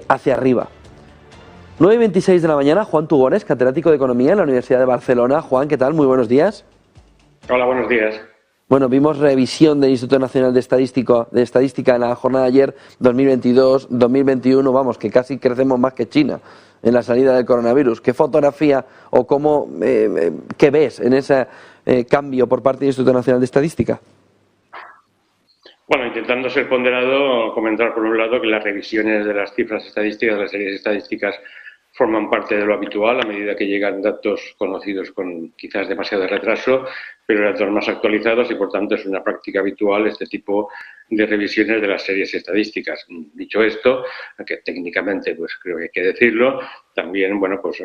hacia arriba. 9:26 de la mañana, Juan Tugones, catedrático de Economía en la Universidad de Barcelona. Juan, ¿qué tal? Muy buenos días. Hola, buenos días. Bueno, vimos revisión del Instituto Nacional de Estadística en la jornada de ayer, 2022, 2021, vamos, que casi crecemos más que China en la salida del coronavirus. ¿Qué fotografía o qué ves en ese cambio por parte del Instituto Nacional de Estadística? Bueno, intentando ser ponderado, comentar por un lado que las revisiones de las cifras estadísticas, de las series estadísticas, forman parte de lo habitual a medida que llegan datos conocidos con quizás demasiado retraso, pero datos más actualizados y por tanto es una práctica habitual este tipo de revisiones de las series estadísticas. Dicho esto, que técnicamente pues creo que hay que decirlo, también bueno pues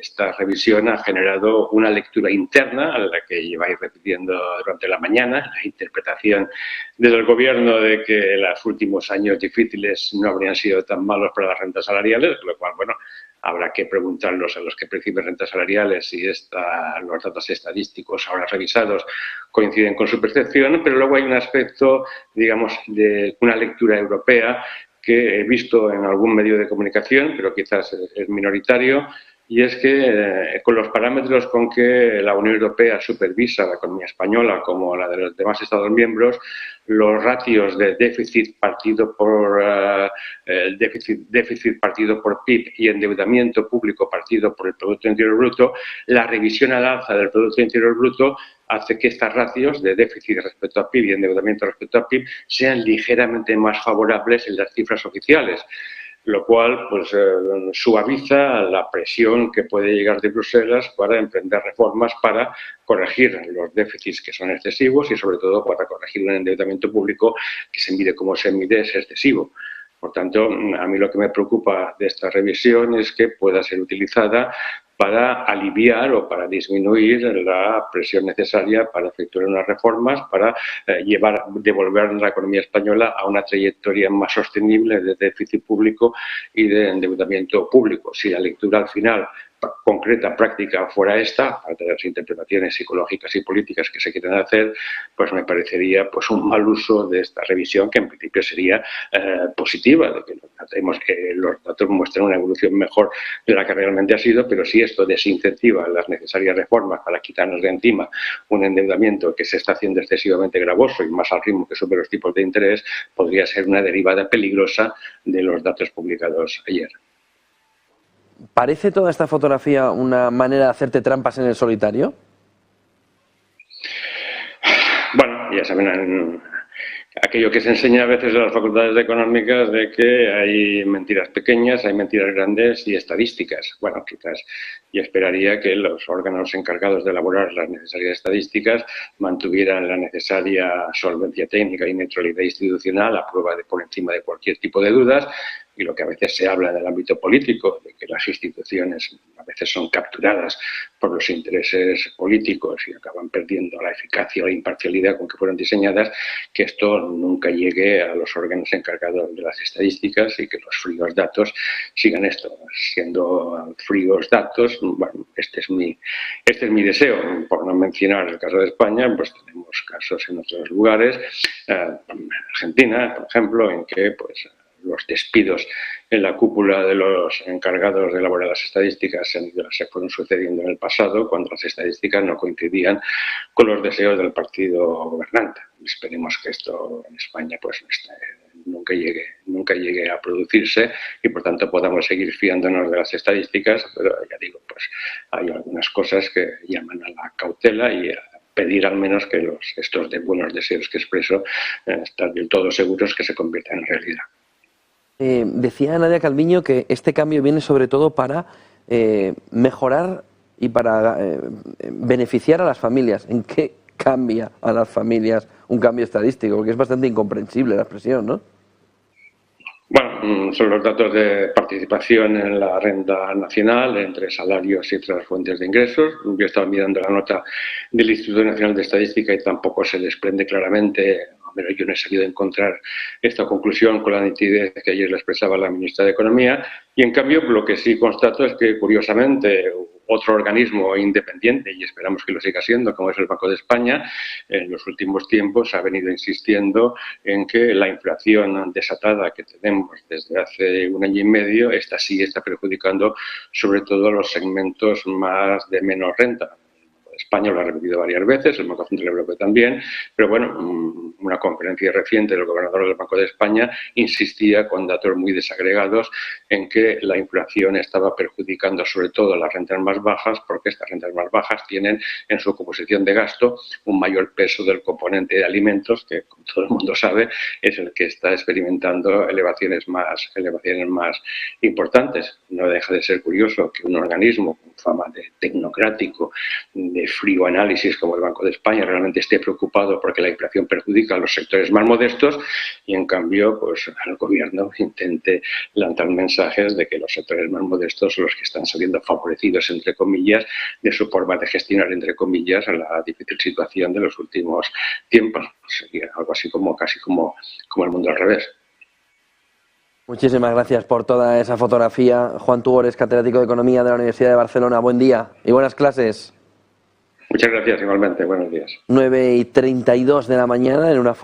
esta revisión ha generado una lectura interna a la que lleváis repitiendo durante la mañana, la interpretación desde el gobierno de que los últimos años difíciles no habrían sido tan malos para las rentas salariales, lo cual bueno habrá que preguntarlos a los que perciben rentas salariales si los datos estadísticos ahora revisados coinciden con su percepción, pero luego hay un aspecto, digamos, de una lectura europea que he visto en algún medio de comunicación, pero quizás es minoritario, y es que con los parámetros con que la Unión Europea supervisa la economía española como la de los demás Estados miembros, los ratios de déficit partido por déficit partido por PIB y endeudamiento público partido por el Producto Interior Bruto, la revisión al alza del Producto Interior Bruto hace que estas ratios de déficit respecto a PIB y endeudamiento respecto a PIB sean ligeramente más favorables en las cifras oficiales, lo cual pues suaviza la presión que puede llegar de Bruselas para emprender reformas para corregir los déficits que son excesivos y sobre todo para corregir un endeudamiento público que se mide como se mide es excesivo. Por tanto, a mí lo que me preocupa de esta revisión es que pueda ser utilizada para aliviar o para disminuir la presión necesaria para efectuar unas reformas, para devolver la economía española a una trayectoria más sostenible de déficit público y de endeudamiento público. Si la lectura al final concreta, práctica, fuera esta, aparte de las interpretaciones psicológicas y políticas que se quieren hacer, pues me parecería pues un mal uso de esta revisión, que en principio sería positiva, de que los datos muestran una evolución mejor de la que realmente ha sido, pero si esto desincentiva las necesarias reformas para quitarnos de encima un endeudamiento que se está haciendo excesivamente gravoso y más al ritmo que sube los tipos de interés, podría ser una derivada peligrosa de los datos publicados ayer. ¿Parece toda esta fotografía una manera de hacerte trampas en el solitario? Bueno, ya saben, aquello que se enseña a veces en las facultades económicas de que hay mentiras pequeñas, hay mentiras grandes y estadísticas. Bueno, quizás yo esperaría que los órganos encargados de elaborar las necesarias estadísticas mantuvieran la necesaria solvencia técnica y neutralidad institucional a prueba de por encima de cualquier tipo de dudas. Y lo que a veces se habla en el ámbito político, de que las instituciones a veces son capturadas por los intereses políticos y acaban perdiendo la eficacia o la imparcialidad con que fueron diseñadas, que esto nunca llegue a los órganos encargados de las estadísticas y que los fríos datos sigan esto, siendo fríos datos. Bueno, este es mi deseo. Por no mencionar el caso de España, pues tenemos casos en otros lugares, Argentina, por ejemplo, en que pues los despidos en la cúpula de los encargados de elaborar las estadísticas se fueron sucediendo en el pasado cuando las estadísticas no coincidían con los deseos del partido gobernante. Esperemos que esto en España pues nunca llegue a producirse y por tanto podamos seguir fiándonos de las estadísticas, pero ya digo, pues hay algunas cosas que llaman a la cautela y a pedir al menos que estos buenos deseos que expreso están del todo seguros que se conviertan en realidad. Decía Nadia Calviño que este cambio viene sobre todo para mejorar y para beneficiar a las familias. ¿En qué cambia a las familias un cambio estadístico? Porque es bastante incomprensible la expresión, ¿no? Bueno, son los datos de participación en la renta nacional entre salarios y otras fuentes de ingresos. Yo estaba mirando la nota del Instituto Nacional de Estadística y tampoco se desprende claramente, menos yo no he sabido encontrar esta conclusión con la nitidez que ayer le expresaba la ministra de Economía, y en cambio lo que sí constato es que, curiosamente, otro organismo independiente, y esperamos que lo siga siendo, como es el Banco de España, en los últimos tiempos ha venido insistiendo en que la inflación desatada que tenemos desde hace un año y medio, esta sí está perjudicando sobre todo a los segmentos más de menor renta. España lo ha repetido varias veces, el Banco Central Europeo también, pero bueno, una conferencia reciente del gobernador del Banco de España insistía con datos muy desagregados en que la inflación estaba perjudicando sobre todo a las rentas más bajas, porque estas rentas más bajas tienen en su composición de gasto un mayor peso del componente de alimentos, que como todo el mundo sabe es el que está experimentando elevaciones más importantes. No deja de ser curioso que un organismo con fama de tecnocrático, de frío análisis como el Banco de España realmente esté preocupado porque la inflación perjudica a los sectores más modestos y en cambio pues el gobierno intente lanzar mensajes de que los sectores más modestos son los que están saliendo favorecidos entre comillas de su forma de gestionar entre comillas la difícil situación de los últimos tiempos. Sería algo así como casi como el mundo al revés. Muchísimas gracias por toda esa fotografía. Juan Tugores, catedrático de Economía de la Universidad de Barcelona. Buen día y buenas clases. Muchas gracias, igualmente. Buenos días. 9:32 de la mañana en una